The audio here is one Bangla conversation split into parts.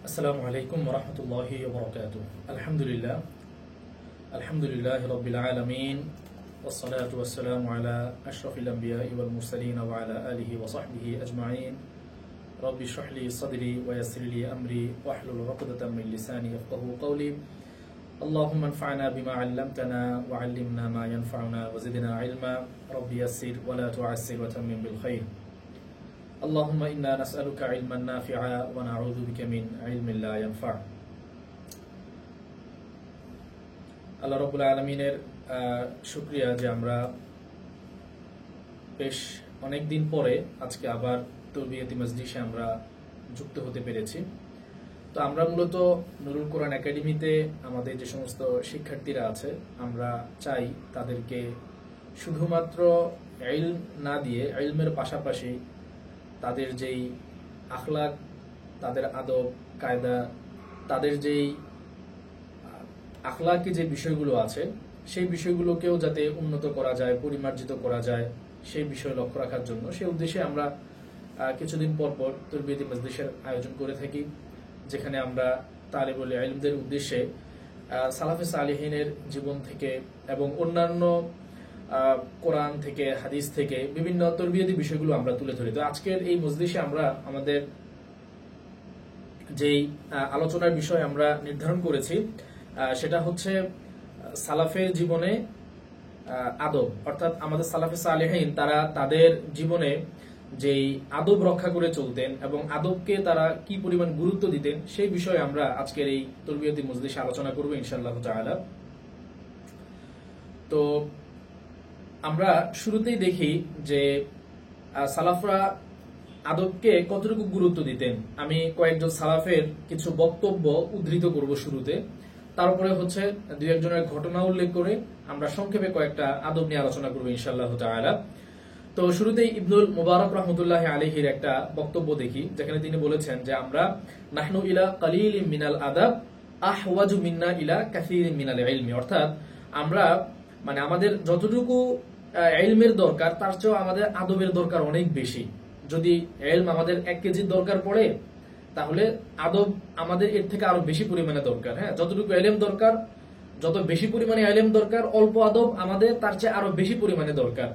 আসসালামু আলাইকুম ওয়া রাহমাতুল্লাহি ওয়া বারাকাতুহু। আলহামদুলিল্লাহ আলহামদুলিল্লাহি রাব্বিল আলামিন ওয়াস সালাতু ওয়াস সালামু আলা আশরাফিল আমবিয়াই ওয়াল মুরসালিন ওয়া আলা আলিহি ওয়া সাহবিহি আজমাইন। রব্বি ইশরাহ লি সাদরি ওয়া ইয়াসসির লি আমরি ওয়াহলুল উকদাতাম মিন লিসানি ইয়াফকাহু কওলি। اللهم انفعنا بما علمتنا وعلمنا ما ينفعنا وزدنا علما ربي يسر ولا تعسر وتمم بالخير اللهم إنا نسألك علما نافعا ونعوذ بك من علم لا ينفع। আল্লাহ রাব্বুল আলামিনের শুকরিয়া যে আমরা বেশ অনেকদিন পরে আজকে আবার তরবিয়তি মজলিসে আমরা যুক্ত হতে পেরেছি। তো আমরা মূলত নুরুল কোরআন একাডেমিতে আমাদের যে সমস্ত শিক্ষার্থীরা আছে আমরা চাই তাদেরকে শুধুমাত্র ইলম না দিয়ে ইলমের পাশাপাশি তাদের যেই আখলাক, তাদের আদব কায়দা, তাদের যেই আখলাকি যে বিষয়গুলো আছে সেই বিষয়গুলোকেও যাতে উন্নত করা যায়, পরিমার্জিত করা যায় সেই বিষয়ে লক্ষ্য রাখার জন্য সেই উদ্দেশ্যে আমরা কিছুদিন পর পর তরবিয়তি মজলিসের আয়োজন করে থাকি, যেখানে আমরা তালিবুল ইলমদের উদ্দেশ্যে সালাফে সালিহিনের জীবন থেকে এবং অন্যান্য কোরআন থেকে হাদিস থেকে বিভিন্ন তরবিয়তি বিষয়গুলো আমরা তুলে ধরি। তো আজকের এই মজলিসে আমরা আমাদের যেই আলোচনার বিষয় আমরা নির্ধারণ করেছি সেটা হচ্ছে সালাফের জীবনে আদব, অর্থাৎ আমাদের সালাফে সালেহিন তারা তাদের জীবনে যেই আদব রক্ষা করে চলতেন এবং আদবকে তারা কি পরিমাণ গুরুত্ব দিতেন সেই বিষয়ে আমরা আজকের এই তরবিয়তি মজলিসে আলোচনা করব ইনশাআল্লাহ তাআলা। তো আমরা শুরুতেই দেখি যে সালাফরা আদবকে কতটুকু গুরুত্ব দিতেন। আমি কয়েকজন সালাফের কিছু বক্তব্য উদ্ধৃত করব শুরুতে, তারপরে হচ্ছে দুই একজনের ঘটনা উল্লেখ করে আমরা সংক্ষেপে কয়েকটা আদব নিয়ে আলোচনা করব ইনশাআল্লাহ তাআলা। তো শুরুতেই ইবনুল মুবারক রাহমাতুল্লাহি আলাইহির একটা বক্তব্য দেখি, যেখানে তিনি বলেছেন যে আমরা নাহনু ইলা কালিলিম মিনাল আদাব আহওয়াজু মিন্না ইলা কাসীরিম মিনাল ইলমি, অর্থাৎ আমরা আমাদের যতটুকু ইলমের দরকার তার চেয়েও আমাদের আদবের দরকার অনেক বেশি। যদি ইলম আমাদের 1 কেজির দরকার পড়ে তাহলে আদব আমাদের এর থেকে আরো বেশি পরিমাণে দরকার। হ্যাঁ, যতটুকু ইলম দরকার, যত বেশি পরিমাণে ইলম দরকার, অল্প আদব আমাদের তার চেয়ে আরো বেশি পরিমাণে দরকার।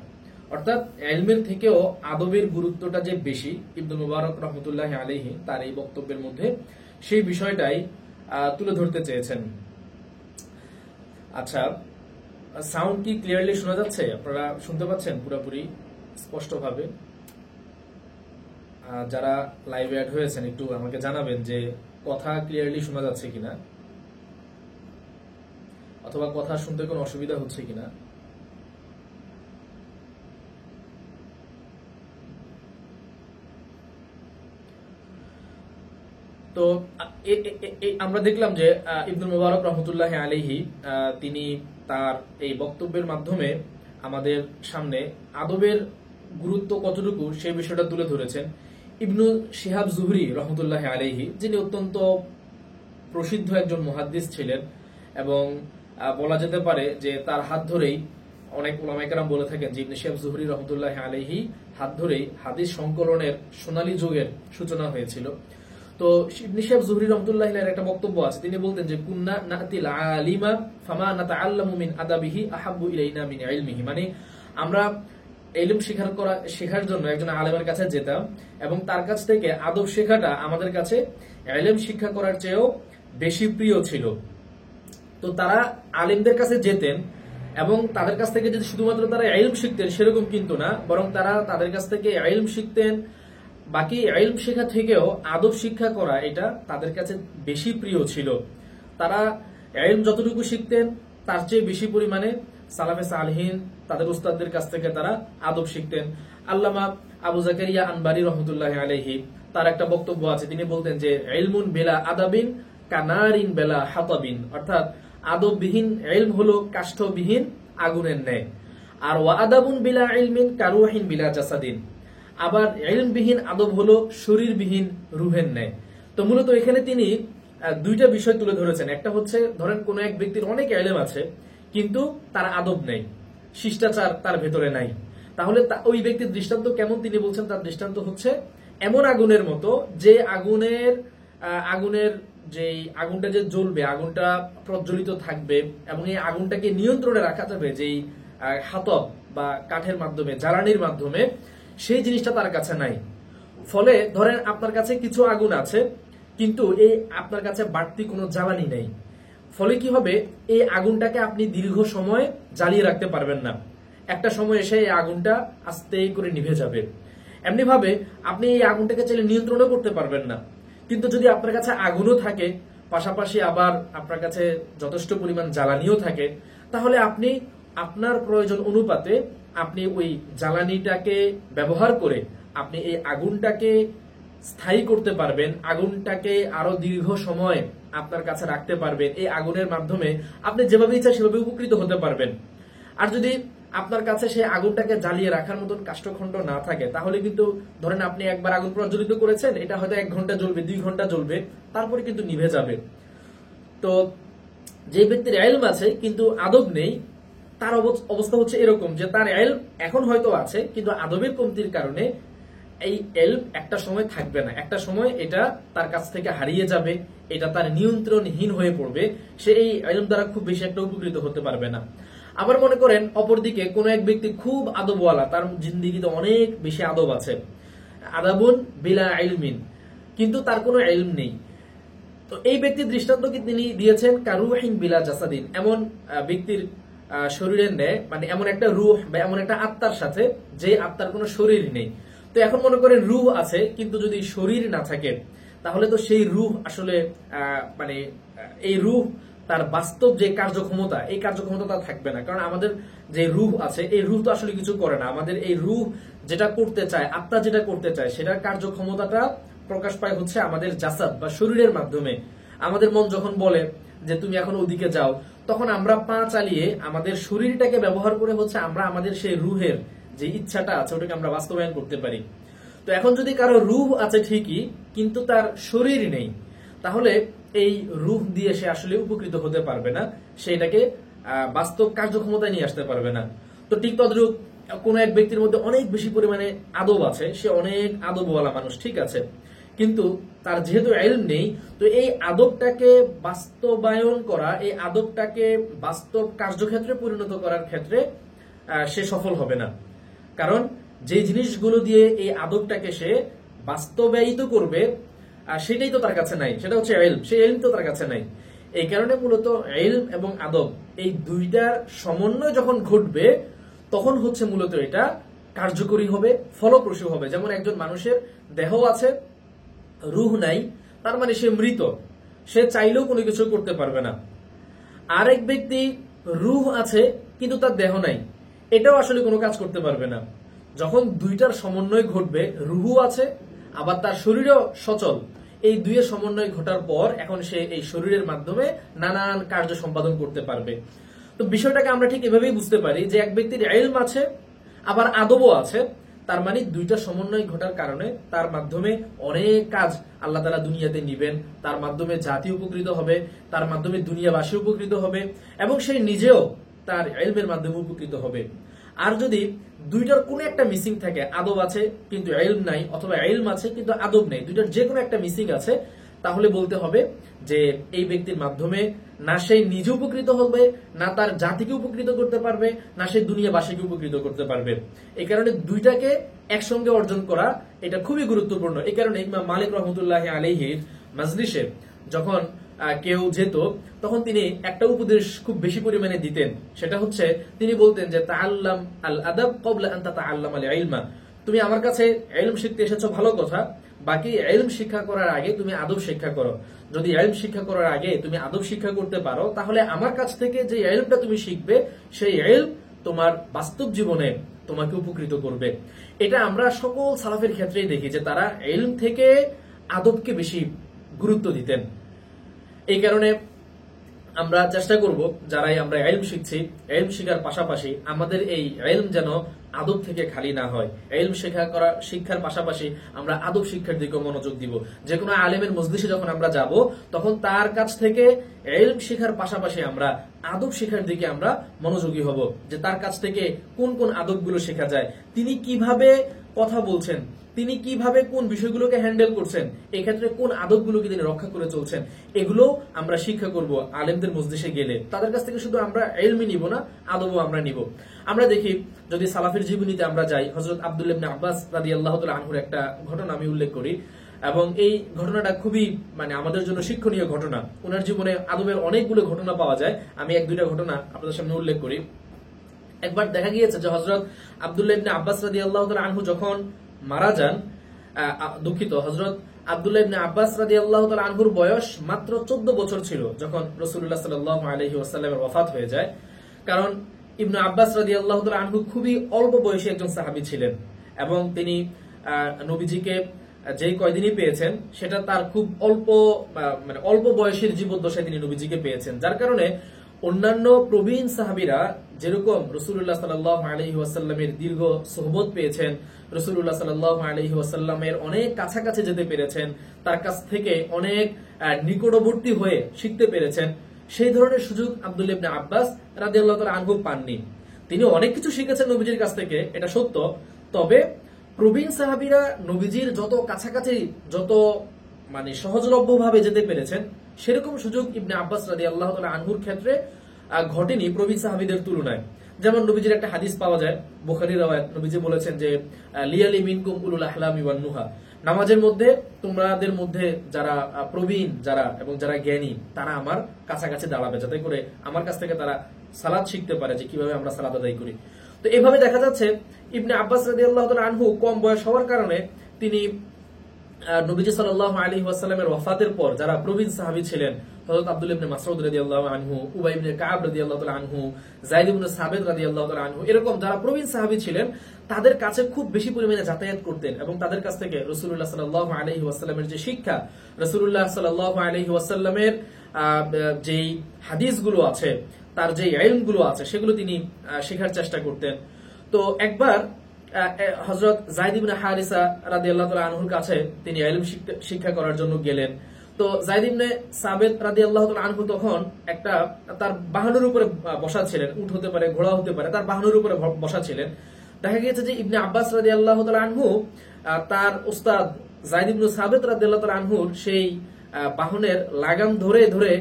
অর্থাৎ ইলমের থেকেও আদবের গুরুত্বটা যে বেশি, ইবনুল মুবারক রাহমাতুল্লাহি আলাইহি তার এই বক্তব্যের মধ্যে সেই বিষয়টাই তুলে ধরতে চেয়েছেন। আচ্ছা, সাউন্ড কি ক্লিয়ারলি শোনা যাচ্ছে? আপনারা শুনতে পাচ্ছেন পুরোপুরি স্পষ্টভাবে? যারা লাইভে অ্যাড হয়েছেন একটু আমাকে জানাবেন যে কথা ক্লিয়ারলি শোনা যাচ্ছে কিনা, অথবা কথা শুনতে কোনো অসুবিধা হচ্ছে কিনা। তো আমরা দেখলাম যে ইবনুল মুবারক রাহমাতুল্লাহি আলাইহি তিনি তার এই বক্তব্যের মাধ্যমে আমাদের সামনে আদবের গুরুত্ব কতটুকু সেই বিষয়টা তুলে ধরেছেন। ইবনু শিহাব জুহরি রাহমাতুল্লাহি আলাইহি, যিনি অত্যন্ত প্রসিদ্ধ একজন মুহাদ্দিস ছিলেন এবং বলা যেতে পারে যে তার হাত ধরেই অনেক উলামায়ে কেরাম বলে থাকেন যে ইবনু শিহাব জুহরি রাহমাতুল্লাহি আলাইহি হাত ধরেই হাদিস সংকলনের সোনালী যুগের সূচনা হয়েছিল। তো ইবনে শিহাব জুহরি রাহমাতুল্লাহি আলাইহির একটা বক্তব্য আছে, তিনি বলতেন যে কুন্না নাতিল আলিমা ফামা নাতাআল্লামু মিন আদাবিহি আহাব্বু ইলাইনা মিন ইলমিহি, আমরা ইলম শেখার জন্য একজন আলেমের কাছে যেতাম এবং তার কাছ থেকে আদব শেখাটা আমাদের কাছে ইলম শিক্ষা করার চেয়েও বেশি প্রিয় ছিল। তো তারা আলেমদের কাছে যেতেন এবং তাদের কাছ থেকে যদি শুধুমাত্র তারা ইলম শিখতেন সেরকম কিন্তু না, বরং তারা তাদের কাছ থেকে ইলম শিখতেন, বাকি ইলম শেখা থেকেও আদব শিক্ষা করা এটা তাদের কাছে বেশি প্রিয় ছিল। তারা ইলম যতটুকু শিখতেন তার চেয়ে বেশি পরিমাণে সালাফে সালেহিন তাদের উস্তাদদের কাছ থেকে তারা আদব শিখতেন। আল্লামা আবু জাকারিয়া আনবারি রাহমাতুল্লাহি আলাইহি তার একটা বক্তব্য আছে, তিনি বলতেন যে ইলমুন বিলা আদাবিন কানারিন বিলা হাতাবিন, অর্থাৎ আদববিহীন ইলম হলো কাষ্ঠবিহীন আগুনের ন্যায়, আর ওয়া আদাবুন বিলা ইলমিন কারুহিন বিলা জাসাদিন, আবার ইলমবিহীন আদব হলো শরীরবিহীন রুহের ন্যায়। তো মূলত এখানে তিনি দুইটা বিষয় তুলে ধরেছেন। একটা হচ্ছে ধরেন কোন এক ব্যক্তির অনেক ইলম আছে কিন্তু তার আদব নেই, শিষ্টাচার তার ভেতরে নাই, তাহলে ওই ব্যক্তির দৃষ্টান্ত কেমন তিনি বলছেন? তার দৃষ্টান্ত হচ্ছে এমন আগুনের মতো যে আগুনের আগুনের যে আগুনটা যে জ্বলবে, আগুনটা প্রজ্বলিত থাকবে এবং এই আগুনটাকে নিয়ন্ত্রণে রাখা যাবে যেই হাতব বা কাঠের মাধ্যমে, জ্বালানির মাধ্যমে, সেই জিনিসটা তার কাছে নাই। ফলে ধরেন আপনার কাছে কিছু আগুন আছে, কিন্তু এই আপনার কাছে বাড়তি কোনো জ্বালানি নেই। ফলে কি হবে, এই আগুনটাকে আপনি দীর্ঘ সময় জ্বালিয়ে রাখতে পারবেন না। একটা সময় এসে এই আগুনটা আস্তে করে নিভে যাবে। এমনি ভাবে আপনি এই আগুনটাকে চাইলে নিয়ন্ত্রণও করতে পারবেন না। কিন্তু যদি আপনার কাছে আগুনও থাকে, পাশাপাশি আবার আপনার কাছে যথেষ্ট পরিমাণ জ্বালানিও থাকে, তাহলে আপনি আপনার প্রয়োজন অনুপাতে আপনি ওই জ্বালানিটাকে ব্যবহার করে আপনি এই আগুনটাকে স্থায়ী করতে পারবেন, আগুনটাকে আরো দীর্ঘ সময় আপনার কাছে রাখতে পারবেন। এই আগুনের মাধ্যমে আপনি যেভাবে ইচ্ছা সেভাবে উপকৃত হতে পারবেন। আর যদি আপনার কাছে সেই আগুনটাকে জ্বালিয়ে রাখার মতন কাষ্ঠখণ্ড না থাকে, তাহলে কিন্তু ধরেন আপনি একবার আগুন প্রজ্বলিত করেছেন, এটা হয়তো 1 ঘন্টা জ্বলবে, 2 ঘন্টা জ্বলবে, তারপরে কিন্তু নিভে যাবে। তো যে ব্যক্তির ইলম আছে কিন্তু আদব নেই, তার অবস্থা হচ্ছে এরকম যে তার ইলম এখন হয়তো আছে, কিন্তু আদবের কমতির কারণে এই ইলম একটা সময় থাকবে না, একটা সময় এটা তার কাছ থেকে হারিয়ে যাবে, এটা তার নিয়ন্ত্রণহীন হয়ে পড়বে, সে এই ইলম দ্বারা খুব বেশি একটা উপকৃত হতে পারবে না। আবার মনে করেন অপরদিকে কোন এক ব্যক্তি খুব আদবওয়ালা, তার জিন্দিগিতে অনেক বেশি আদব আছে, আদাবুন বিলা ইলমিন, কিন্তু তার কোনো ইলম নেই। তো এই ব্যক্তির দৃষ্টান্ত কি তিনি দিয়েছেন কারুহিন বিলা জাসাদিন, এমন ব্যক্তির শরীরের নেয়, মানে এমন একটা রূহ বা এমন একটা আত্মার সাথে যে আত্মার কোনো শরীর নেই। তো এখন মনে করেন রূহ আছে কিন্তু যদি শরীর না থাকে, তাহলে তো সেই রূহ আসলে মানে এই রূহ তার বাস্তব যে কার্যক্ষমতা, এই কার্যক্ষমতা তার থাকবে না। কারণ আমাদের যে রূহ আছে, এই রূহ তো আসলে কিছু করে না। আমাদের এই রূহ যেটা করতে চায়, আত্মা যেটা করতে চায়, সেটার কার্যক্ষমতাটা প্রকাশ পায় হচ্ছে আমাদের জাসাদ বা শরীরের মাধ্যমে। আমাদের মন যখন বলে যে তুমি এখন ওদিকে যাও, তখন আমরা পা চালিয়ে আমাদের শরীরটাকে ব্যবহার করে হচ্ছে আমরা আমাদের সেই রুহের যে ইচ্ছাটা আছে ওটাকে আমরা বাস্তবায়ন করতে পারি। তো এখন যদি কারো রুহ আছে ঠিকই, কিন্তু তার শরীর নেই, তাহলে এই রুহ দিয়ে সে আসলে উপকৃত হতে পারবে না, সেটাকে বাস্তব কার্যক্ষমতায় নিয়ে আসতে পারবে না। তো ঠিক তদ্রূপ কোন এক ব্যক্তির মধ্যে অনেক বেশি পরিমাণে আদব আছে, সে অনেক আদবওয়ালা মানুষ, ঠিক আছে, কিন্তু তার যেহেতু ইলম নেই, তো এই আদবটাকে বাস্তবায়ন করা, এই আদবটাকে বাস্তব কার্যক্ষেত্রে পরিণত করার ক্ষেত্রে সে সফল হবে না। কারণ যে জিনিসগুলো দিয়ে এই আদবটাকে সে বাস্তবায়িত করবে সেটাই তো তার কাছে নাই, সেটা হচ্ছে ইলম, সেই ইলম তো তার কাছে নাই। এই কারণে মূলত ইলম এবং আদব এই দুইটার সমন্বয় যখন ঘটবে, তখন হচ্ছে মূলত এটা কার্যকরী হবে, ফলপ্রসূ হবে। যেমন একজন মানুষের দেহ আছে, রুহ নাই, তার মানে সে মৃত, সে চাইলেও কোনো কিছু করতে পারবে না। আরেক ব্যক্তি রুহ আছে কিন্তু তার দেহ নাই, এটাও আসলে কোনো কাজ করতে পারবে না। যখন দুইটার সমন্বয় ঘটবে, রুহু আছে আবার তার শরীরও সচল, এই দুইয়ের সমন্বয় ঘটার পর এখন সে এই শরীরের মাধ্যমে নানান কার্য সম্পাদন করতে পারবে। তো বিষয়টাকে আমরা ঠিক এভাবেই বুঝতে পারি যে এক ব্যক্তির ইলম আছে আবার আদবও আছে, তার মানে দুইটা সমন্বয় ঘটার কারণে তার মাধ্যমে অনেক কাজ আল্লাহ তাআলা দুনিয়াতে নিবেন, তার মাধ্যমে জাতি উপকৃত হবে, তার মাধ্যমে দুনিয়াবাসী উপকৃত হবে এবং সে নিজেও তার ইলমের মাধ্যমে উপকৃত হবে। আর যদি দুইটার কোনো একটা মিসিং থাকে, আদব আছে কিন্তু ইলম নাই, অথবা ইলম আছে কিন্তু আদব নেই, দুইটার যে কোনো একটা মিসিং আছে, তাহলে বলতে হবে যে এই ব্যক্তির মাধ্যমে না সে নিজে উপকৃত হবে, না তার জাতিকে উপকৃত করতে পারবে, না সে দুনিয়াবাসীকে উপকৃত করতে পারবে। এই কারণে দুইটাকে একসঙ্গে অর্জন করা এটা খুবই গুরুত্বপূর্ণ। এই কারণে ইমাম মালিক রাহমাতুল্লাহি আলাইহির মাজলিসে যখন কেউ যেত, তখন তিনি একটা উপদেশ খুব বেশি পরিমাণে দিতেন, সেটা হচ্ছে তিনি বলতেন যে তাআল্লাম আল আদাব ক্বাবলা আন তাতাআল্লাম আল ইলমা, তুমি আমার কাছে ইলম শিখতে এসেছো ভালো কথা, বাকি ইলম শিক্ষা করার আগে তুমি আদব শিক্ষা করো। যদি ইলম শিক্ষা করার আগে তুমি আদব শিক্ষা করতে পারো, তাহলে আমার কাছ থেকে যে ইলমটা তুমি শিখবে, সেই ইলম তোমার বাস্তব জীবনে তোমাকে উপকৃত করবে। এটা আমরা সকল সালাফের ক্ষেত্রেই দেখি যে তারা ইলম থেকে আদবকে বেশি গুরুত্ব দিতেন। এই কারণে আমরা চেষ্টা করব যারাই আমরা ইলম শিখছি, ইলম শিখার পাশাপাশি আমাদের এই ইলম যেন আদব থেকে খালি না হয়। ইলম শিক্ষার পাশাপাশি আমরা আদব শিক্ষার দিকে মনোযোগ দিব। যে কোনো আলেমের মজলিসে যখন আমরা যাব, তখন তার কাছ থেকে ইলম শিখার পাশাপাশি আমরা আদব শিখার দিকে আমরা মনোযোগী হব, যে তার কাছ থেকে কোন কোন আদবগুলো শেখা যায়, তিনি কিভাবে কথা বলছেন, তিনি কিভাবে কোন বিষয়গুলোকে হ্যান্ডেল করছেন, এই ক্ষেত্রে কোন আদবগুলোকে তিনি রক্ষা করে চলছেন, এগুলো আমরা শিক্ষা করব আলেমদের মজলিসে গেলে। তাদের কাছ থেকে শুধু আমরা ইলমি নিব না, আদবও আমরা নিব। আমরা দেখি যদি সালাফের জীবনীতে আমরা যাই, হযরত আব্দুল্লাহ ইবনে আব্বাস রাদিয়াল্লাহু তাআলা আনহুর একটা ঘটনা আমি উল্লেখ করি, এবং এই ঘটনাটা খুবই আমাদের জন্য শিক্ষণীয় ঘটনা। ওনার জীবনে আদবের অনেকগুলো ঘটনা পাওয়া যায়, আমি এক দুইটা ঘটনা আপনাদের সামনে উল্লেখ করি। একবার দেখা গিয়েছে যে হযরত আব্দুল্লাহ ইবনে আব্বাস রাদিয়াল্লাহু তাআলা আনহু যখন মারা যান, দুঃখিত, হযরত আব্দুল্লাহ ইবনে আব্বাস রাদিয়াল্লাহু তাআলা আনহুর বয়স মাত্র 14 বছর ছিল যখন রাসূলুল্লাহ সাল্লাল্লাহু আলাইহি ওয়াসাল্লামের ওয়াফাত হয়ে যায়। কারণ ইবনে আব্বাস রাদিয়াল্লাহু তাআলা আনহু খুবই অল্প বয়সী একজন সাহাবী ছিলেন, এবং তিনি নবীজিকে যেই কয়দিনই পেয়েছেন সেটা তার খুব অল্প বয়সের জীবদ্দশায় তিনি নবীজিকে পেয়েছেন, যার কারণে অন্যান্য প্রবীণ সাহাবীরা যেরকম রাসূলুল্লাহ সাল্লাল্লাহু আলাইহি ওয়াসাল্লামের দীর্ঘ সোহবত পেয়েছেন, রাসূলুল্লাহ সাল্লাল্লাহু আলাইহি ওয়াসাল্লামের অনেক কাছাকাছি যেতে পেরেছেন, তার কাছ থেকে অনেক নিকটবর্তী হয়ে শিখতে পেরেছেন, সেই ধরনের সুযোগ আব্দুল্লাহ ইবনে আব্বাস রাদিয়াল্লাহু তাআলা আনহু পাননি। তিনি অনেক কিছু শিখেছেন নবীজির কাছ থেকে, এটা সত্য, তবে প্রবীণ সাহাবীরা নবীজির যত কাছাকাছি, যত সহজলভ্য ভাবে যেতে পেরেছেন, সেরকম সুযোগ ইবনে আব্বাস রাদিয়াল্লাহু তাআলা আনহুর ক্ষেত্রে ঘটেনি প্রবীণ সাহাবীদের তুলনায়। যেমন নবীজির একটা হাদিস পাওয়া যায়, বুখারী রাওয়ায়াত, নবীজি বলেছেন যে লিয়ালি মিনকুম উলুল আহলামি ওয়ান নুহা, নামাজের মধ্যে তোমাদের মধ্যে যারা প্রবীণ, যারা এবং যারা জ্ঞানী, তারা আমার কাছাকাছি দাঁড়াবে, যাতে করে আমার কাছ থেকে তারা সালাত শিখতে পারে যে কিভাবে আমরা সালাত আদায় করি। তো এভাবে দেখা যাচ্ছে ইবনে আব্বাস রাদিয়াল্লাহু তাআলা আনহু কম বয়স হওয়ার কারণে তিনি নবীজি সাল্লাল্লাহু আলাইহি ওয়াসাল্লামের ওয়াফাতের পর যারা প্রবীণ সাহাবী ছিলেন, হযরত আব্দুল্লাহ ইবনে মাসউদ রাদিয়াল্লাহু আনহু, উবাই ইবনে কাব রাদিয়াল্লাহু তাআলা আনহু, যায়েদ ইবনে সাবিত রাদিয়াল্লাহু তাআলা আনহু, এরকম যারা প্রবীণ সাহাবী ছিলেন তাদের কাছে খুব বেশি পরিমাণে যাতায়াত করতেন, এবং তাদের কাছ থেকে রাসূলুল্লাহ সাল্লাল্লাহু আলাইহি ওয়াসাল্লামের যে শিক্ষা, রাসূলুল্লাহ সাল্লাল্লাহু আলাইহি ওয়াসাল্লামের যেই হাদিসগুলো আছে, তার যে ইলমগুলো আছে, সেগুলো তিনি শেখার চেষ্টা করতেন। তো একবার হযরত যায়েদ ইবনে হারিসা রাদিয়াল্লাহু তাআলা আনহুর কাছে তিনি ইলম শিক্ষা করার জন্য গেলেন। তো যায়েদ ইবনে সাবিত রাদিয়াল্লাহু তাআলা আনহু তখন একটা তার বাহনের উপরে বসা ছিলেন, উট হতে পারে, ঘোড়া হতে পারে, তার বাহনের উপরে বসা ছিলেন। দেখা গিয়েছে যে ইবনে আব্বাস রাদিয়াল্লাহু তাআলা আনহু তার উস্তাদ যায়েদ ইবনে সাবিত রাদিয়াল্লাহু তাআলা আনহুর সেই বাহনের লাগাম ধরে ধরে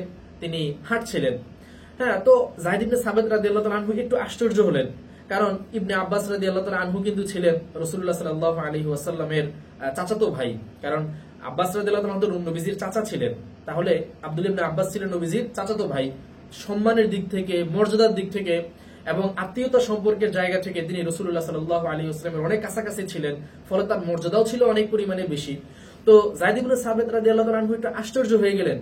তিনি হাঁটছিলেন। হ্যাঁ, তো যায়েদ ইবনে সাবিত রাদিয়াল্লাহু তাআলা আনহু একটু আশ্চর্য হলেন, কারণ ইবনে আব্বাস রাদিয়াল্লাহু তাআলা আনহু কিন্তু ছিলেন রাসূলুল্লাহ সাল্লাল্লাহু আলাইহি ওয়াসাল্লামের চাচাতো ভাই। কারণ আব্বাস রাদিয়াল্লাহু তাআলা নবীজির চাচা ছিলেন, তাহলে আব্দুল্লাহ ইবনে আব্বাস ছিলেন নবীজির চাচাতো ভাই। সম্মানের দিক থেকে, মর্যাদার দিক থেকে এবং আত্মীয়তা সম্পর্কের জায়গা থেকে তিনি রাসূলুল্লাহ সাল্লাল্লাহু আলাইহি ওয়াসাল্লামের অনেক কাছাকাছি ছিলেন, ফলে তার মর্যাদাও ছিল অনেক পরিমাণে বেশি। তো যায়েদ ইবনে সাবিত রাদিয়াল্লাহু তাআলা আনহু একটু আশ্চর্য হয়ে গেলেন,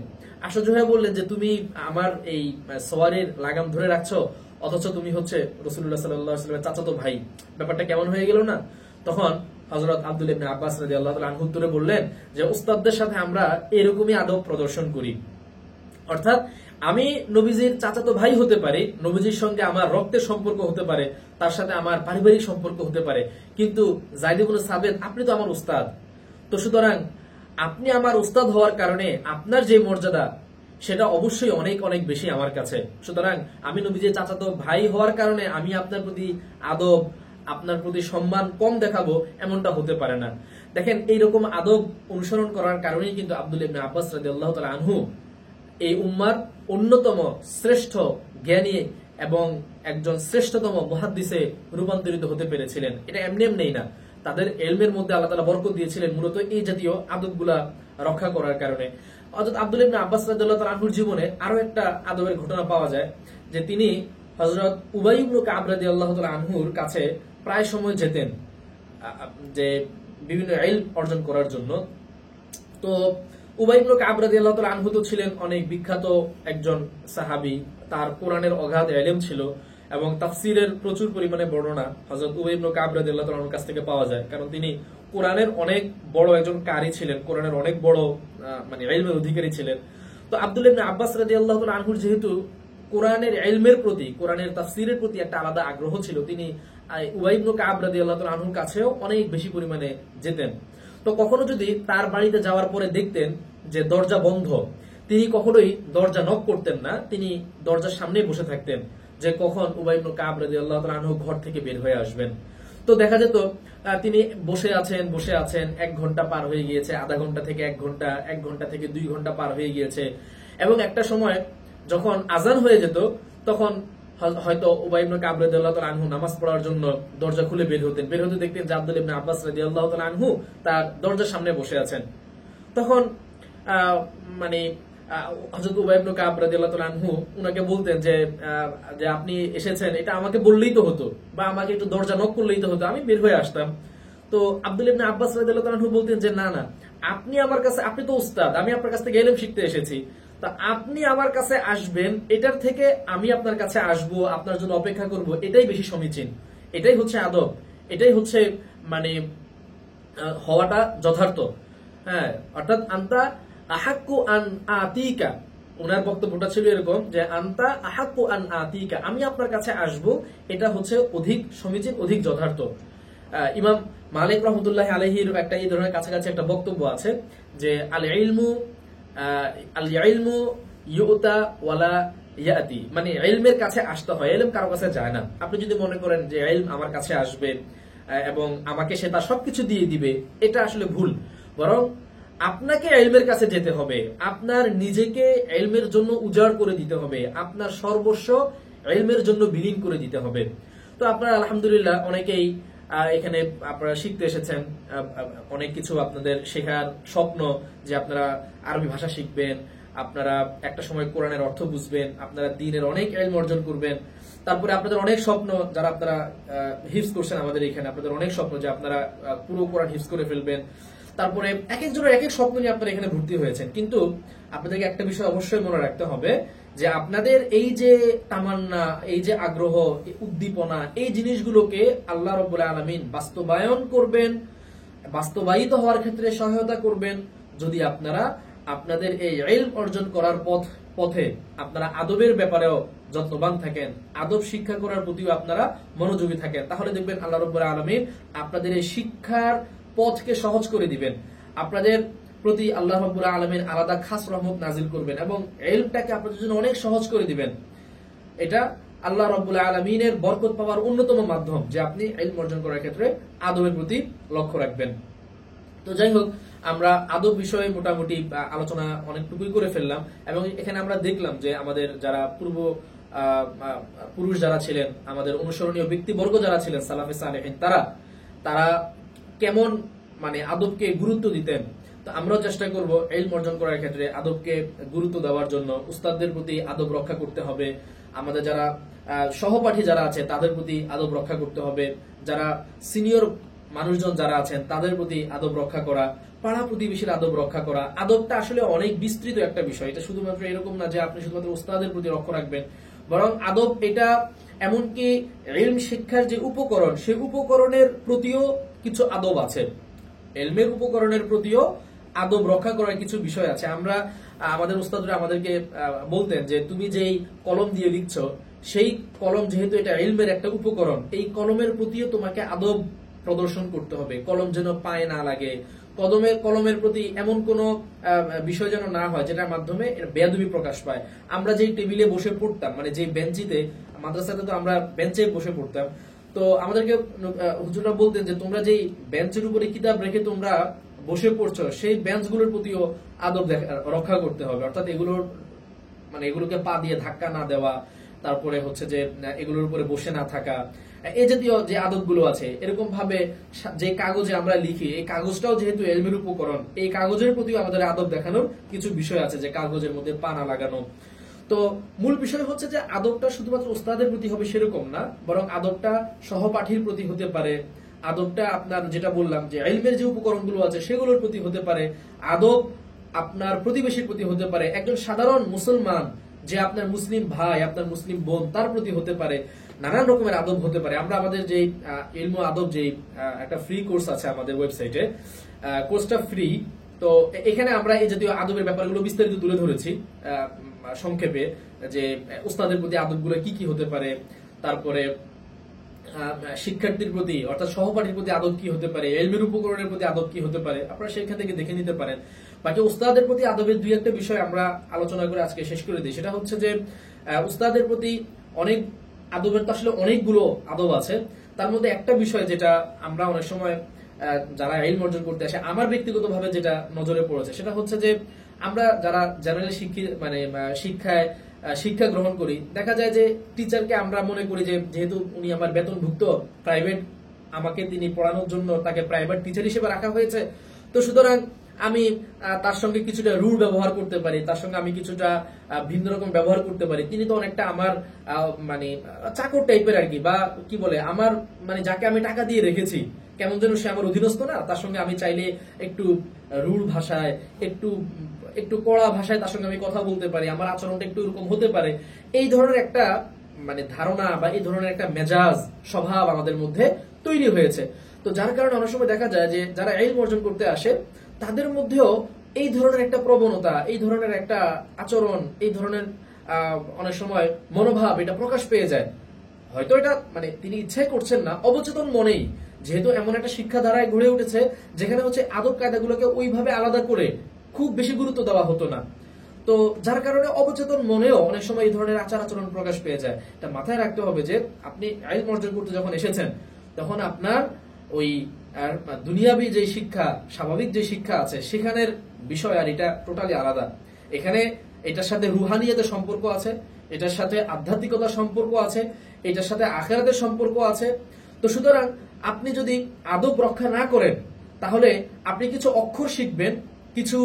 আশ্চর্য হয়ে বললেন যে তুমি আমার এই সওয়ারির লাগাম ধরে রাখছো, অথচ তুমি হচ্ছে রাসূলুল্লাহ সাল্লাল্লাহু আলাইহি ওয়াসাল্লামের চাচাতো ভাই, ব্যাপারটা কেমন হয়ে গেল না? তখন হযরত আব্দুল্লাহ ইবনে আব্বাস রাদিয়াল্লাহু তাআলা আনহু উত্তরে বললেন যে উস্তাদদের সাথে আমরা এরকমই আদব প্রদর্শন করি, অর্থাৎ আমি নবীজির চাচাতো ভাই হতে পারি, নবীজির সঙ্গে আমার রক্তের সম্পর্ক হতে পারে, তার সাথে আমার পারিবারিক সম্পর্ক হতে পারে, কিন্তু যায়েদ ইবনে সাবিত আপনি তো আমার উস্তাদ, তো সুতরাং আপনি আমার উস্তাদ হওয়ার কারণে আপনার যে মর্যাদা সেটা অবশ্যই অনেক অনেক বেশি আমার কাছে। সুতরাং আমি নবীজির চাচাতো ভাই হওয়ার কারণে আমি আপনার প্রতি আদব, আপনার প্রতি সম্মান কম দেখাবো, এমনটা হতে পারে না। দেখেন, এইরকম আদব অনুসরণ করার কারণেই কিন্তু আব্দুল্লাহ ইবনে আব্বাস রাদিয়াল্লাহু তাআলা আনহু এই উম্মার অন্যতম শ্রেষ্ঠ জ্ঞানী এবং একজন শ্রেষ্ঠতম মুহাদ্দিসে রূপান্তরিত হতে পেরেছিলেন। এটা এমনি এমনিই না, তাদের ইলমের মধ্যে আল্লাহ তাআলা বরকত দিয়েছিলেন মূলত এই জাতীয় আদবগুলা রক্ষা করার কারণে। অর্থাৎ আব্দুল্লাহ ইবনে আব্বাস রাদিয়াল্লাহু তাআলা আনহুর জীবনে আরো একটা আদবের ঘটনা পাওয়া যায়, যে তিনি হযরত উবাই ইবনে কাব রাদিয়াল্লাহু তাআলা আনহুর কাছে প্রায় সময় যেতেন যে বিভিন্ন ইলম অর্জন করার জন্য। তো উবাই ইবনে কাব রাদিয়াল্লাহু তাআলা আনহু তো ছিলেন অনেক বিখ্যাত একজন সাহাবী, তার কোরআনের অগাধ ইলম ছিল এবং তাফসীরের প্রচুর পরিমাণে বর্ণনা হযরত উবাই ইবনে কাব রাদিয়াল্লাহু তাআলা আনহুর কাছ থেকে পাওয়া যায়, কারণ তিনি কোরআনের অনেক বড় একজন কারি ছিলেন, কোরআনের অনেক বড় ইলমের অধিকারী ছিলেন। তো আব্দুল্লাহ ইবনে আব্বাস রাদিয়াল্লাহু তাআলা আনহুর যেহেতু কোরআনের ইলমের প্রতি, কোরআনের তাফসীরের প্রতি একটা আলাদা আগ্রহ ছিল, তিনি উবাই ইবনে কাব রাদিয়াল্লাহু তাআলা আনহুর কাছেও অনেক বেশি পরিমাণে যেতেন। তো কখনো যদি তার বাড়িতে যাওয়ার পরে দেখতেন যে দরজা বন্ধ, তিনি কখনোই দরজা নক করতেন না, তিনি দরজার সামনেই বসে থাকতেন যে কখন উবাই ইবনে কাব রাদিয়াল্লাহু তাআলা আনহু ঘর থেকে বের হয়ে আসবেন। তো দেখা যেত তিনি বসে আছেন 1 ঘন্টা পার হয়ে গিয়েছে, আধা ঘন্টা থেকে 1 ঘন্টা, 1 ঘন্টা থেকে 2 ঘন্টা পার হয়ে গিয়েছে, এবং একটা সময় যখন আজান হয়ে যেত তখন হয়তো উবাই ইবনে কাব রাদিয়াল্লাহু তাআলা আনহু নামাজ পড়ার জন্য দরজা খুলে বের হতে দেখতেন যে আব্দুল্লাহ ইবনে আব্বাস রাদিয়াল্লাহু তাআলা আনহু তার দরজার সামনে বসে আছেন। তখন মানে হযরত উবাই ইবনে কাব রাদিয়াল্লাহু তাআলা আনহু উনাকে বলতেন যে আপনি এসেছেন, এটা আমাকে বললেই তো হতো, বা আমাকে একটু দরজা নক করলেই তো হতো, আমি বের হয়ে আসতাম। তো আব্দুল্লাহ ইবনে আব্বাস রাদিয়াল্লাহু তাআলা আনহু বলতেন যে না না, আপনি আমার কাছে, আপনি তো উস্তাদ, আমি আপনার কাছ থেকে ইলম শিখতে এসেছি, তা আপনি আমার কাছে আসবেন, এটার থেকে আমি আপনার কাছে আসবো, আপনার জন্য অপেক্ষা করব, এটাই বেশি সমীচীন, এটাই হচ্ছে আদব, এটাই হচ্ছে মানে হওয়াটা যথার্থ। হ্যাঁ, অর্থাৎ আনতা আহাক্কু আন আতিকা, ওনার বক্তব্যটা ছিল এরকম যে আনতা আহাক্কু আন আতিকা, আমি আপনার কাছে আসব, এটা হচ্ছে অধিক সমীচীন, অধিক যথার্থ। ইমাম মালিক রহমতুল্লাহ আলাইহির একটা এই ধরনের কাছাকাছি একটা বক্তব্য আছে যে আল ইলমু ইউতা ওয়ালা ইয়াতি, মানে ইলমের কাছে আসতে হয়, ইলম কারো কাছে যায় না। আপনি যদি মনে করেন যে ইলম আমার কাছে আসবে এবং আমাকে সে তার সবকিছু দিয়ে দিবে, এটা আসলে ভুল। বরং আপনাকে ইলমের কাছে যেতে হবে, আপনার নিজেকে ইলমের জন্য উজাড় করে দিতে হবে, আপনার সর্বস্ব ইলমের জন্য বিলীন করে দিতে হবে। তো আপনারা আলহামদুলিল্লাহ অনেকেই এখানে আপনারা শিখতে এসেছেন, অনেক কিছু আপনাদের শেখার স্বপ্ন যে আপনারা আরবি ভাষা শিখবেন, আপনারা একটা সময় কোরআনের অর্থ বুঝবেন, আপনারা দ্বীনের অনেক ইলম অর্জন করবেন। তারপরে আপনাদের অনেক স্বপ্ন, যারা আপনারা হিফজ করছেন আমাদের এখানে, আপনাদের অনেক স্বপ্ন যে আপনারা পুরো কোরআন হিফজ করে ফেলবেন। তারপরে এক একজনের এক এক স্বপ্ন নিয়ে আপনারা এখানে ভর্তি হয়েছেন, কিন্তু আপনাদেরকে একটা বিষয় অবশ্যই মনে রাখতে হবে যে আপনাদের এই যে তামান্না, এই যে আগ্রহ, উদ্দীপনা, এই জিনিসগুলোকে আল্লাহ রাব্বুল আলামিন বাস্তবায়ন করবেন, বাস্তবায়িত হওয়ার ক্ষেত্রে সহায়তা করবেন যদি আপনারা আপনাদের এই ইলম অর্জন করার পথে আপনারা আদবের ব্যাপারেও যত্নবান থাকেন, আদব শিক্ষা করার প্রতিও আপনারা মনোযোগী থাকেন, তাহলে দেখবেন আল্লাহ রাব্বুল আলামিন আপনাদের এই শিক্ষার পথকে সহজ করে দিবেন, আপনাদের প্রতি আল্লাহ রাব্বুল আলামিন আলাদা খাস রহমত নাজিল করবেন এবং ইলমটাকে আপনাদের জন্য অনেক সহজ করে দিবেন। এটা আল্লাহ রাব্বুল আলামিনের বরকত পাওয়ার অন্যতম মাধ্যম যে আপনি ইলম অর্জন করার ক্ষেত্রে আদবের প্রতি লক্ষ্য রাখবেন। তো যাই হোক, আমরা আদব বিষয়ে মোটামুটি আলোচনা অনেকটুকুই করে ফেললাম, এবং এখানে আমরা দেখলাম যে আমাদের যারা পুরুষ যারা ছিলেন, আমাদের অনুসরণীয় ব্যক্তিবর্গ যারা ছিলেন সালাফে সালেহিন, তারা কেমন মানে আদবকে গুরুত্ব দিতেন। তো আমরাও চেষ্টা করব ইলম অর্জন করার ক্ষেত্রে আদবকে গুরুত্ব দেওয়ার জন্য। উস্তাদদের প্রতি আদব রক্ষা করতে হবে, আমাদের যারা সহপাঠী যারা আছে তাদের প্রতি আদব রক্ষা করতে হবে, যারা সিনিয়র মানুষজন যারা আছেন তাদের প্রতি আদব রক্ষা করা, পাড়া প্রতিবেশীর আদব রক্ষা করা। আদবটা আসলে অনেক বিস্তৃত একটা বিষয়, এটা শুধুমাত্র এরকম না যে আপনি শুধুমাত্র উস্তাদের প্রতি লক্ষ্য রাখবেন, বরং আদব এটা এমনকি ইলম শিক্ষার যে উপকরণ, সেই উপকরণের প্রতিও কিছু আদব আছে, ইলমের উপকরণের প্রতিও আদব রক্ষা করার কিছু বিষয় আছে। আমরা আমাদের উস্তাদরা আমাদেরকে বলতেন যে তুমি যেই কলম দিয়ে লিখছো, সেই কলম যেহেতু এটা ইলমের একটা উপকরণ, এই কলমের প্রতিও তোমাকে আদব প্রদর্শন করতে হবে, কলম যেন পায়ে না লাগে, কলমের প্রতি এমন কোন বিষয় যেন না হয় যেটার মাধ্যমে বেয়াদবি প্রকাশ পায়। আমরা যেই টেবিলে বসে পড়তাম, মানে যে বেঞ্চিতে, মাদ্রাসাতে তো আমরা বেঞ্চে বসে পড়তাম, তো আমাদেরকে হুজুররা বলতেন যে তোমরা যেই বেঞ্চের উপরে কিতাব রেখে তোমরা বসে পড়ছো, সেই বেঞ্চগুলোর প্রতিও আদব রক্ষা করতে হবে, অর্থাৎ এগুলোকে পা দিয়ে ধাক্কা না দেওয়া, তারপরে হচ্ছে যে এগুলোর উপরে বসে না থাকা, এই জাতীয় যে আদবগুলো আছে। এরকম ভাবে যে কাগজে আমরা লিখি, এই কাগজটাও যেহেতু ইলমের উপকরণ, এই কাগজের প্রতিও আমাদের আদব দেখানোর কিছু বিষয় আছে, যে কাগজের মধ্যে পা না লাগানো। তো মূল বিষয় হচ্ছে যে আদবটা শুধুমাত্র উস্তাদের প্রতি হবে সেরকম না, বরং আদবটা সহপাঠীর প্রতি হতে পারে, আদবটা আপনার যেটা বললাম যে ইলমের যে উপকরণগুলো আছে সেগুলোর প্রতি হতে পারে, আদব আপনার প্রতিবেশীর প্রতি হতে পারে, একজন সাধারণ মুসলমান যে আপনার মুসলিম ভাই, আপনার মুসলিম বোন, তার প্রতি হতে পারে, নানান রকমের আদব হতে পারে। আমরা আমাদের যে ইলম আদব যে একটা ফ্রি কোর্স আছে আমাদের ওয়েবসাইটে, কোর্সটা ফ্রি, তো এখানে আমরা এই জাতীয় আদবের ব্যাপারগুলো বিস্তারিত তুলে ধরেছি সংক্ষেপে, যে উস্তাদের প্রতি আদবগুলো কি কি হতে পারে, তারপরে শিক্ষার্থীর প্রতি অর্থাৎ সহপাঠীর প্রতি আদব কি হতে পারে, ইলমের উপকরণের প্রতি আদব কি হতে পারে, আপনারা সেখান থেকে দেখে নিতে পারেন। বাকি উস্তাদের প্রতি আদবের দুই একটা বিষয় আমরা আলোচনা করে আজকে শেষ করে দিই। সেটা হচ্ছে যে উস্তাদের প্রতি অনেক আদবের তো আসলে অনেকগুলো আদব আছে, তার মধ্যে একটা বিষয় যেটা আমরা অনেক সময় যারা ইলম অর্জন করতে আসে, আমার ব্যক্তিগতভাবে যেটা নজরে পড়েছে সেটা হচ্ছে যে আমরা যারা জেনারেল শিক্ষা গ্রহণ করি, দেখা যায় যে টিচারকে আমরা মনে করি যে যেহেতু উনি আমার বেতনভুক্ত প্রাইভেট, আমাকে তিনি পড়ানোর জন্য তাকে প্রাইভেট টিচার হিসেবে রাখা হয়েছে, তো সুতরাং আমি তার সঙ্গে কিছুটা রুল ব্যবহার করতে পারি, তার সঙ্গে আমি কিছুটা ভিন্ন রকম ব্যবহার করতে পারি। তিনি তো অনেকটা আমার মানে চাকর টাইপের আর কি, বা কি বলে আমার মানে যাকে আমি টাকা দিয়ে রেখেছি, কেমন যেন সে আমার অধীনস্থ না, তার সঙ্গে আমি চাইলে একটু রুল ভাষায়, একটু কড়া ভাষায় তার সঙ্গে আমি কথা বলতে পারি, আমার আচরণটা একটু এরকম হতে পারে। এই ধরনের একটা মানে ধারণা বা এই ধরনের একটা মেজাজ স্বভাব আমাদের মধ্যে তৈরি হয়েছে। তো যার কারণে অনেক সময় দেখা যায় যে যারা ইলম অর্জন করতে আসে তাদের মধ্যেও এই ধরনের একটা প্রবণতা, এই ধরনের একটা আচরণ, এই ধরনের অনেক সময় মনোভাব এটা প্রকাশ পেয়ে যায়। হয়তো এটা মানে তিনি ইচ্ছাই করছেন না, অবচেতন মনেই, যেহেতু এমন একটা শিক্ষাধারায় গড়ে উঠেছে যেখানে হচ্ছে আদব কায়দাগুলোকে ওইভাবে আলাদা করে খুব বেশি গুরুত্ব দেওয়া হতো না। তো যার কারণে অবচেতন মনেও অনেক সময় এই ধরনের আচার আচরণ প্রকাশ পেয়ে যায়। এটা মাথায় রাখতে হবে যে আপনি ইলম অর্জন করতে যখন এসেছেন তখন আপনার ওই দুনিয়াবী যে শিক্ষা, স্বাভাবিক যে শিক্ষা আছে সেখানের বিষয় আর এটা টোটালি আলাদা। এখানে এটার সাথে রুহানিয়াতের সম্পর্ক আছে, এটার সাথে আধ্যাত্মিকতার সম্পর্ক আছে, এটার সাথে আখিরাতের সম্পর্ক আছে। তো সুতরাং আপনি যদি আদব রক্ষা না করেন তাহলে আপনি কিছু অক্ষর শিখবেন, কিছু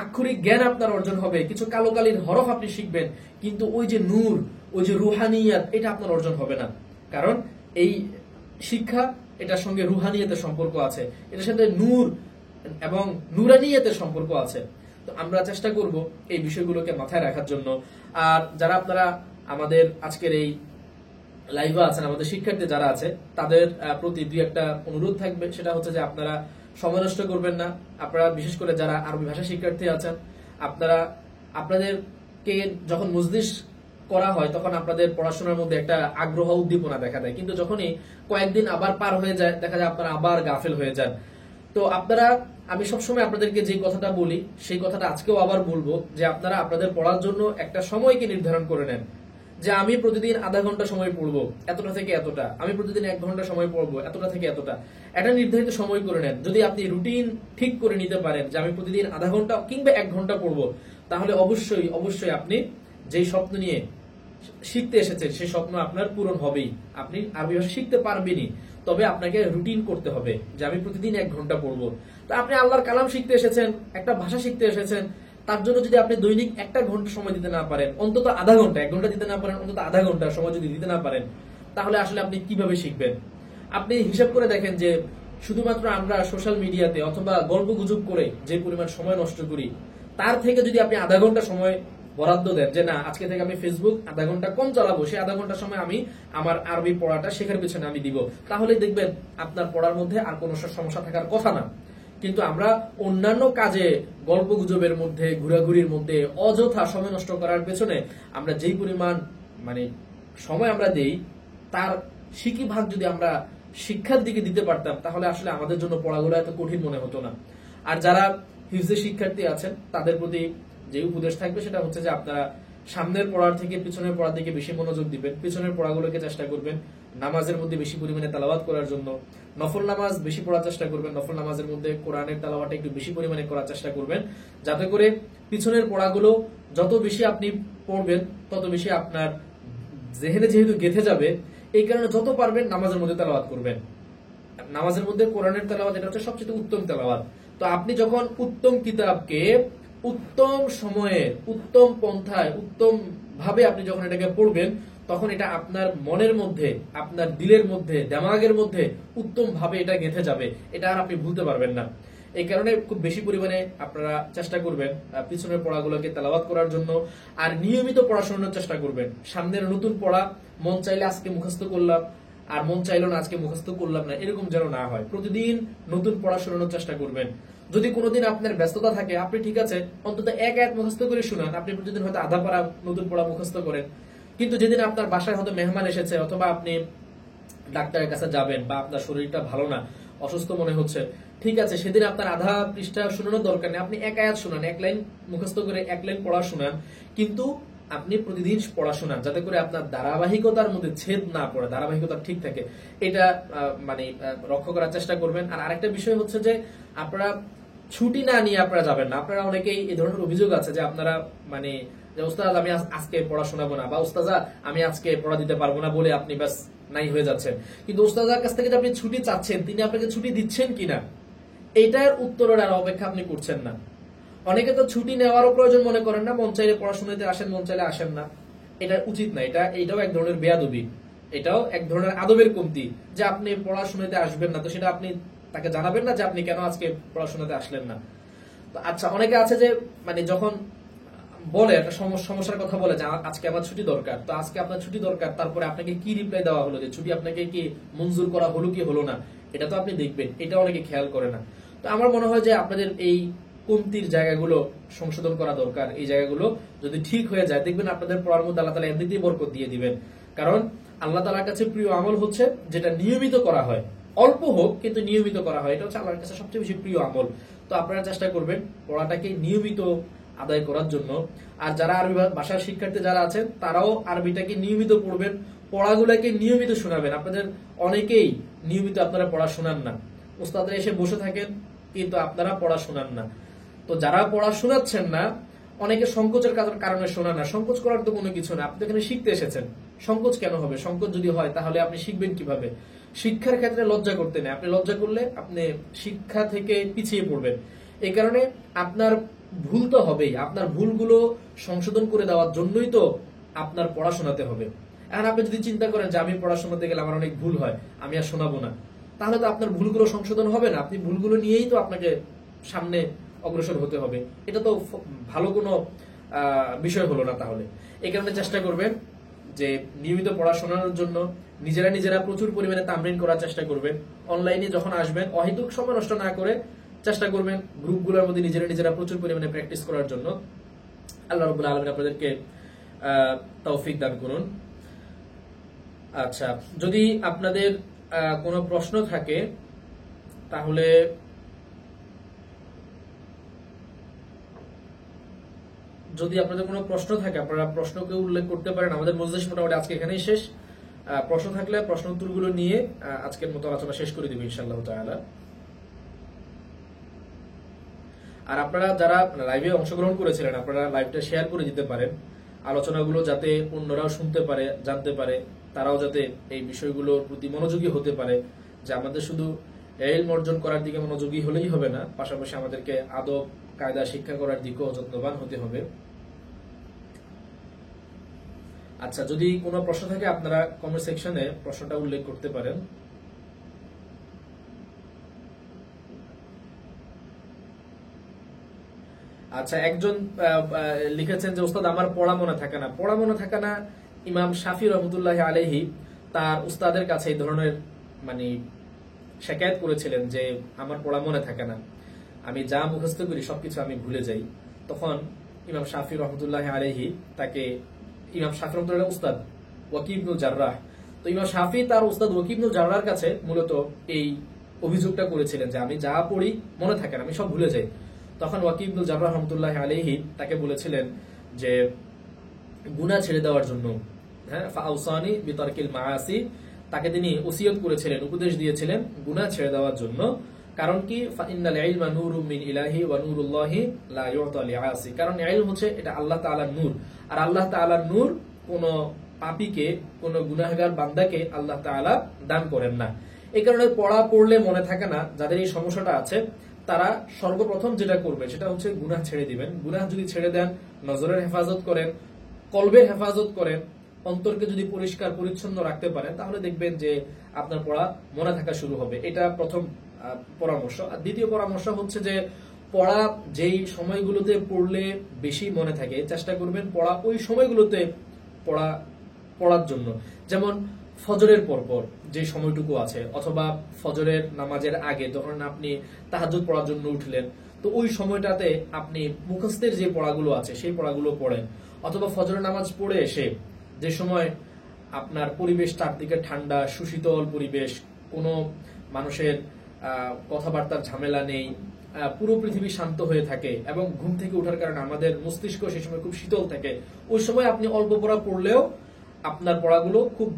আক্ষরিক জ্ঞান আপনার অর্জন হবে, কিছু কালো কালির হরফ আপনি শিখবেন, কিন্তু ওই যে নূর, ওই যে রুহানিয়াত এটা আপনার অর্জন হবে না। কারণ এই শিক্ষা এটার সঙ্গে রুহানিয়াতের সম্পর্ক আছে, এটার সাথে নূর এবং নুরানিয়াতের সম্পর্ক আছে। তো আমরা চেষ্টা করব এই বিষয়গুলোকে মাথায় রাখার জন্য। আর যারা আপনারা আমাদের আজকের এই লাইভে আছেন, আমাদের শিক্ষার্থী যারা আছে, তাদের প্রতি দুই একটা অনুরোধ থাকবে, সেটা হচ্ছে যে আপনারা সময় নষ্ট করবেন না। আপনারা বিশেষ করে যারা আরবি ভাষা শিক্ষার্থী আছেন, আপনারা আপনাদেরকে যখন মজলিস করা হয় তখন আপনাদের পড়াশোনার মধ্যে একটা আগ্রহ উদ্দীপনা দেখা দেয়, কিন্তু যখনই কয়েকদিন আবার পার হয়ে যায় দেখা যায় আপনারা আবার গাফেল হয়ে যান। তো আপনারা, আমি সবসময় আপনাদেরকে যে কথাটা বলি সেই কথাটা আজকেও আবার বলবো যে আপনারা আপনাদের পড়ার জন্য একটা সময়কে নির্ধারণ করে নেন, যে আমি প্রতিদিন আধা ঘন্টা সময় পড়বো এতটা থেকে এতটা, আমি প্রতিদিন 1 ঘন্টা সময় পড়বো এতটা থেকে এতটা, একটা নির্ধারিত সময় করে নেন। যদি আপনি রুটিন ঠিক করে নিতে পারেন যে আমি প্রতিদিন আধা ঘন্টা কিংবা 1 ঘন্টা পড়বো, তাহলে অবশ্যই অবশ্যই আপনি যেই স্বপ্ন নিয়ে শিখতে এসেছেন সেই স্বপ্ন আপনার পূরণ হবেই, আপনি আরবি ভাষা শিখতে পারবেনই। তবে আপনাকে রুটিন করতে হবে যে আমি প্রতিদিন 1 ঘন্টা পড়বো। তো আপনি আল্লাহর কালাম শিখতে এসেছেন, একটা ভাষা শিখতে এসেছেন, তার জন্য যদি আপনি দৈনিক 1 ঘন্টা সময় দিতে না পারেন, অন্তত আধা ঘন্টা, 1 ঘন্টা দিতে না পারেন, অন্তত আধা ঘন্টা সময় যদি দিতে না পারেন, তাহলে আসলে আপনি কিভাবে শিখবেন? আপনি হিসাব করে দেখেন যে শুধুমাত্র আমরা সোশ্যাল মিডিয়াতে অথবা গল্প গুজব করে যে পরিমাণ সময় নষ্ট করি, তার থেকে যদি আপনি আধা ঘন্টা সময় বরাদ্দ দেন যে না আজকে থেকে আমি ফেসবুক আধা ঘন্টা কম চালাবো, সেই আধা ঘন্টা সময় আমি আমার আরবি পড়াটা শেখার পিছনে আমি দিব, তাহলে দেখবেন আপনার পড়ার মধ্যে আর কোনো সমস্যা থাকার কথা না। কিন্তু আমরা অন্যান্য কাজে, গল্প গুজবের মধ্যে, ঘোরাঘুরির মধ্যে অযথা সময় নষ্ট করার পেছনে আমরা যেই পরিমাণ মানে সময় আমরা দেই, তার সিকি ভাগ যদি আমরা শিক্ষার দিকে দিতে পারতাম তাহলে আসলে আমাদের জন্য পড়াগুলো এত কঠিন মনে হতো না। আর যারা হিফজের শিক্ষার্থী আছেন তাদের প্রতি যে উপদেশ থাকবে সেটা হচ্ছে যে আপনারা সামনের পড়ার থেকে পিছনের পড়ার দিকে বেশি মনোযোগ দিবেন, পিছনের পড়াগুলোকে চেষ্টা করবেন নামাজের মধ্যে বেশি পরিমাণে তেলাওয়াত করার জন্য, নফল নামাজ বেশি পড়ার চেষ্টা করবেন, নফল নামাজের মধ্যে কোরআনের তেলাওয়াতটা একটু বেশি পরিমাণে করার চেষ্টা করবেন, যাতে করে পিছনের পড়াগুলো যত বেশি আপনি পড়বেন তত বেশি আপনার জেহেনে যেহেতু গেঁথে যাবে, এই কারণে যত পারবেন নামাজের মধ্যে তেলাওয়াত করবেন। নামাজের মধ্যে কোরআনের তেলাওয়াত এটা হচ্ছে সবচেয়ে উত্তম তেলাওয়াত। তো আপনি যখন উত্তম কিতাবকে উত্তম সময়ে, উত্তম পন্থায়, উত্তম ভাবে আপনি যখন এটাকে পড়বেন, তখন এটা আপনার মনের মধ্যে, আপনার দিলের মধ্যে, দেমাগের মধ্যে উত্তম ভাবে এটা গেঁথে যাবে, এটা আর আপনি ভুলতে পারবেন না। এই কারণে খুব বেশি পরিমাণে আপনারা চেষ্টা করবেন পিছনের পড়াগুলোকে তেলাওয়াত করার জন্য, আর নিয়মিত পড়াশোনার চেষ্টা করবেন। সামনের নতুন পড়া মন চাইলে আজকে মুখস্থ করলাম আর মন চাইলো না আজকে মুখস্থ করলাম না, এরকম যেন না হয়। প্রতিদিন নতুন পড়া শোনানোর চেষ্টা করবেন। যদি কোনোদিন আপনার ব্যস্ততা থাকে, আপনি ঠিক আছে অন্তত 1 আয়াত মুখস্থ করে শুনান, আপনি প্রতিদিন হয়তো আধা পড়া নতুন পড়া মুখস্থ করেন। কিন্তু যেদিন আপনার বাসায় হয়তো মেহমান এসেছে অথবা আপনি ডাক্তারের কাছে যাবেন বা আপনার শরীরটা ভালো না, অসুস্থ মনে হচ্ছে, ঠিক আছে সেদিন আপনার আধা পৃষ্ঠা শোনানোর দরকার নেই, আপনি 1 আয়াত শোনান, 1 লাইন মুখস্থ করে 1 লাইন পড়া শোনান, কিন্তু আপনি প্রতিদিন পড়াশোনা, যাতে করে আপনার ধারাবাহিকতার মধ্যে ছেদ না পড়ে, ধারাবাহিকতা ঠিক থাকে, এটা মানে রক্ষা করার চেষ্টা করবেন। আর আরেকটা বিষয় হচ্ছে যে আপনারা ছুটি না নিয়ে আপনারা যাবেন না। আপনারা অনেকেই এই ধরনের অভিযোগ আছে যে আপনারা মানে যে ওস্তাদ আমি আজকে পড়া শোনাবো না, বা ওস্তাদা আমি আজকে পড়া দিতে পারবো না বলে আপনি ব্যাস নাই হয়ে যাচ্ছেন। কিন্তু ওস্তাদার কাছ থেকে যে আপনি ছুটি চাচ্ছেন, তিনি আপনাকে ছুটি দিচ্ছেন কিনা এইটার উত্তরের আর অপেক্ষা আপনি করছেন না। অনেকে তো ছুটি নেওয়ারও প্রয়োজন মনে করেন না, মন চাইলে পড়াশোনাতে আসেন, মন চাইলে আসেন না। এটা উচিত না, এটাও এক ধরনের বেয়াদবি, এটাও এক ধরনের আদবের কমতি যে আপনি পড়াশোনাতে আসবেন না, তো সেটা আপনি তাকে জানাবেন না যে আপনি কেন আজকে পড়াশোনাতে আসলেন না। তো আচ্ছা, অনেকে আছে যে মানে যখন বলে একটা সমস্যার কথা বলে যে আজকে আমার ছুটি দরকার, তো আজকে আপনার ছুটি দরকার, তারপরে আপনাকে কি রিপ্লাই দেওয়া হলো যে ছুটি আপনাকে কি মঞ্জুর করা হলো কি হলো না, এটা তো আপনি দেখবেন, এটা অনেকে খেয়াল করে না। তো আমার মনে হয় যে আপনাদের এই কমতির জায়গাগুলো সংশোধন করা দরকার। এই জায়গাগুলো যদি ঠিক হয়ে যায়, দেখবেন আপনাদের পড়ার মধ্যে আল্লাহ তাআলা এমনিতেই বরকত দিয়ে দিবেন। কারণ আল্লাহ তাআলার কাছে প্রিয় আমল হচ্ছে যেটা নিয়মিত করা হয়, অল্প হোক কিন্তু নিয়মিত করা হয়, এটা হচ্ছে আল্লাহর কাছে সবচেয়ে বেশি প্রিয় আমল। তো আপনারা চেষ্টা করবেন পড়াটাকে নিয়মিত আদায় করার জন্য। আর যারা আরবি ভাষার শিক্ষার্থী যারা আছেন, তারাও আরবিটাকে নিয়মিত পড়বেন, পড়াগুলোকে নিয়মিত শোনাবেন। আপনাদের অনেকেই নিয়মিত আপনারা পড়া শোনান না, উস্তাদরা এসে বসে থাকেন কিন্তু আপনারা পড়া শোনান না। তো যারা পড়া শোনাচ্ছেন না, অনেকে সংকোচের কারণে শোনান না। সংকোচ করার তো কোনো কিছু না, আপনি এখানে শিখতে এসেছেন, সংকোচ কেন হবে? সংকোচ যদি হয় তাহলে আপনি শিখবেন কিভাবে? শিক্ষার ক্ষেত্রে লজ্জা করতে নেই, আপনি লজ্জা করলে আপনি শিক্ষা থেকে পিছিয়ে পড়বেন। এই কারণে আপনার ভুল তো হবেই, আপনার ভুলগুলো সংশোধন করে দেওয়ার জন্যই তো আপনার পড়াশোনাতে হবে। এখন আপনি যদি চিন্তা করেন যে আমি পড়াশোনাতে গেলে আমার অনেক ভুল হয়, আমি আর শোনাবো না, তাহলে তো আপনার ভুলগুলো সংশোধন হবে না। আপনি ভুলগুলো নিয়েই তো আপনাকে সামনে অগ্রসর হতে হবে, এটা তো ভালো কোনো বিষয় হলো না। তাহলে এই কারণে চেষ্টা করবেন যে নিয়মিত পড়াশোনার জন্য নিজেরা প্রচুর পরিমাণে তামরিন করার চেষ্টা করবেন। অনলাইনে যখন আসবেন অহেতুক সময় নষ্ট না করে চেষ্টা করবেন গ্রুপগুলোর মধ্যে নিজেরা প্রচুর পরিমাণে প্র্যাকটিস করার জন্য। আল্লাহ রাব্বুল আলামিন আপনাদেরকে তৌফিক দান করুন। আচ্ছা, যদি আপনাদের কোনো প্রশ্ন থাকে তাহলে আপনারা প্রশ্নকে উল্লেখ করতে পারেন। আমাদের মজলিস মোটামুটি আজকে এখানেই শেষ। প্রশ্ন থাকলে প্রশ্ন উত্তরগুলো নিয়ে আজকের মতো আলোচনা শেষ করে দিব ইনশাআল্লাহ তাআলা। আর আপনারা যারা লাইভে অংশগ্রহণ করেছিলেন, আপনারা লাইভটা শেয়ার করে দিতে পারেন, আলোচনাগুলো যাতে অন্যরাও শুনতে পারে, জানতে পারে, তারাও যাতে এই বিষয়গুলোর প্রতি মনোযোগী হতে পারে। যে আমাদের শুধু ইলম অর্জন করার দিকে মনোযোগী হলেই হবে না, পাশাপাশি আমাদেরকে আদব কায়দা শিক্ষা করার দিকেও যত্নবান হতে হবে। আচ্ছা, যদি কোনো প্রশ্ন থাকে আপনারা কমেন্ট সেকশনে প্রশ্নটা উল্লেখ করতে পারেন। আচ্ছা, একজন লিখেছেন যে ওস্তাদ আমার পড়া মনে থাকে না। ইমাম শাফি রহমতুল্লাহ আলাইহি তার উস্তাদের কাছে এই ধরনের মানে শিকায়ত করেছিলেন যে আমার পড়া মনে থাকে না, আমি যা মুখস্থ করি সবকিছু আমি ভুলে যাই। তখন ইমাম শাফি রহমতুল্লাহ আলাইহি তাকে, ইমাম শাফি রহমতুল্লাহ উস্তাদ ওয়াকি ইবনুল জাররাহ, তো ইমাম শাফি তার উস্তাদ ওয়াকি ইবনুল জাররাহর কাছে মূলত এই অভিযোগটা করেছিলেন যে আমি যা পড়ি মনে থাকে না, আমি সব ভুলে যাই। তখন ওয়াকি ইবনুল জাররাহ রহমতুল্লাহ আলাইহি তাকে বলেছিলেন যে গুনাহ ছেড়ে দেওয়ার জন্য, হ্যাঁ, ফাউসানি বিতারকিল মাআসি, তাকে তিনি ওসিয়ত করেছিলেন, উপদেশ দিয়েছিলেন গুনাহ ছেড়ে দেওয়ার জন্য। কারণ কি, ফাইন্নাল ইলমা নূরুম মিন ইলাহি ওয়া নূরুল্লাহি লা ইউতা লিআসি, কারণ ইলম হচ্ছে এটা আল্লাহ তাআলার নূর, আর আল্লাহ তাআলার নূর কোন পাপীকে, কোন গুনাহগার বান্দাকে আল্লাহ তাআলা দান করেন না। এই কারণে পড়া পড়লে মনে থাকে না, যাদের এই সমস্যাটা আছে তারা সর্বপ্রথম যেটা করবে সেটা হচ্ছে গুনাহ ছেড়ে দিবেন। গুনাহ যদি ছেড়ে দেন, নজরের হেফাজত করেন, কলবের হেফাজত করেন, অন্তরকে যদি পরিষ্কার পরিচ্ছন্ন রাখতে পারেন, তাহলে দেখবেন যে আপনার পড়া মনে থাকা শুরু হবে। এটা প্রথম পরামর্শ। আর দ্বিতীয় পরামর্শ হচ্ছে যে পড়া যেই সময়গুলোতে পড়লে বেশি মনে থাকে, চেষ্টা করবেন পড়া ওই সময়গুলোতে পড়ার জন্য। যেমন ফজরের পরপর যে সময়টুকু আছে, অথবা ফজরের নামাজের আগে যখন আপনি তাহাজ্জুদ পড়ার জন্য উঠলেন, তো ওই সময়টাতে আপনি মুখস্থের যে পড়াগুলো আছে সেই পড়াগুলো পড়েন। অথবা ফজরের নামাজ পড়ে এসে যে সময় আপনার পরিবেশ চারদিকে ঠান্ডা, সুশীতল পরিবেশ, কোনো মানুষের কথাবার্তার ঝামেলা নেই, পুরো পৃথিবী শান্ত হয়ে থাকে এবং ঘুম থেকে ওঠার কারণে আমাদের মস্তিষ্ক সেই সময় খুব শীতল থাকে, ওই সময় আপনি অল্প পড়া পড়লেও আপনার পড়াগুলো খুব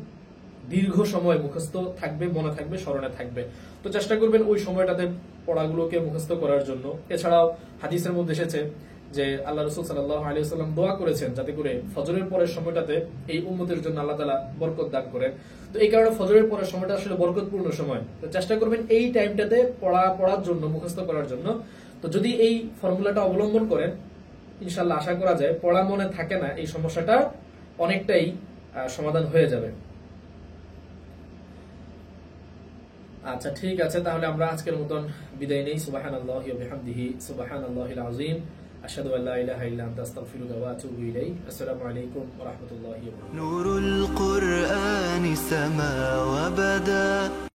দীর্ঘ সময় মুখস্থ থাকবে, মনে থাকবে, স্মরণে থাকবে। তো চেষ্টা করবেন ওই সময়টাতে পড়াগুলোকে মুখস্থ করার জন্য। এছাড়াও হাদিসের মধ্যে এসেছে যে আল্লাহ রাসূল সাল্লাল্লাহু আলাইহি ওয়াসাল্লাম দোয়া করেছেন যাতে করে ফজরের পরের সময়টাতে এই উম্মতের জন্য আল্লাহ তাআলা বরকত দান করেন। তো এই কারণে ফজরের পরের সময়টা আসলে বরকতপূর্ণ সময়। তো চেষ্টা করবেন এই টাইমটাতে পড়ার জন্য, মুখস্থ করার জন্য। তো যদি এই ফর্মুলাটা অবলম্বন করেন, ইনশাআল্লাহ আশা করা যায় পড়া মনে থাকে না এই সমস্যাটা অনেকটাই সমাধান হয়ে যাবে। আচ্ছা, ঠিক আছে, তাহলে আমরা আজকের মতন বিদায় নেই। সুবহানাল্লাহি ওয়া বিহামদিহি, সুবহানাল্লাহিল আযীম, আশহাদু আল্লা ইলাহা ইল্লা আনতা আস্তাগফিরুকা ওয়া আতুবু ইলাইক। আসসালামু আলাইকুম ওয়া রাহমাতুল্লাহি ওয়া বারাকাতুহু। নূরুল কুরআনি সামা ওয়া বাদা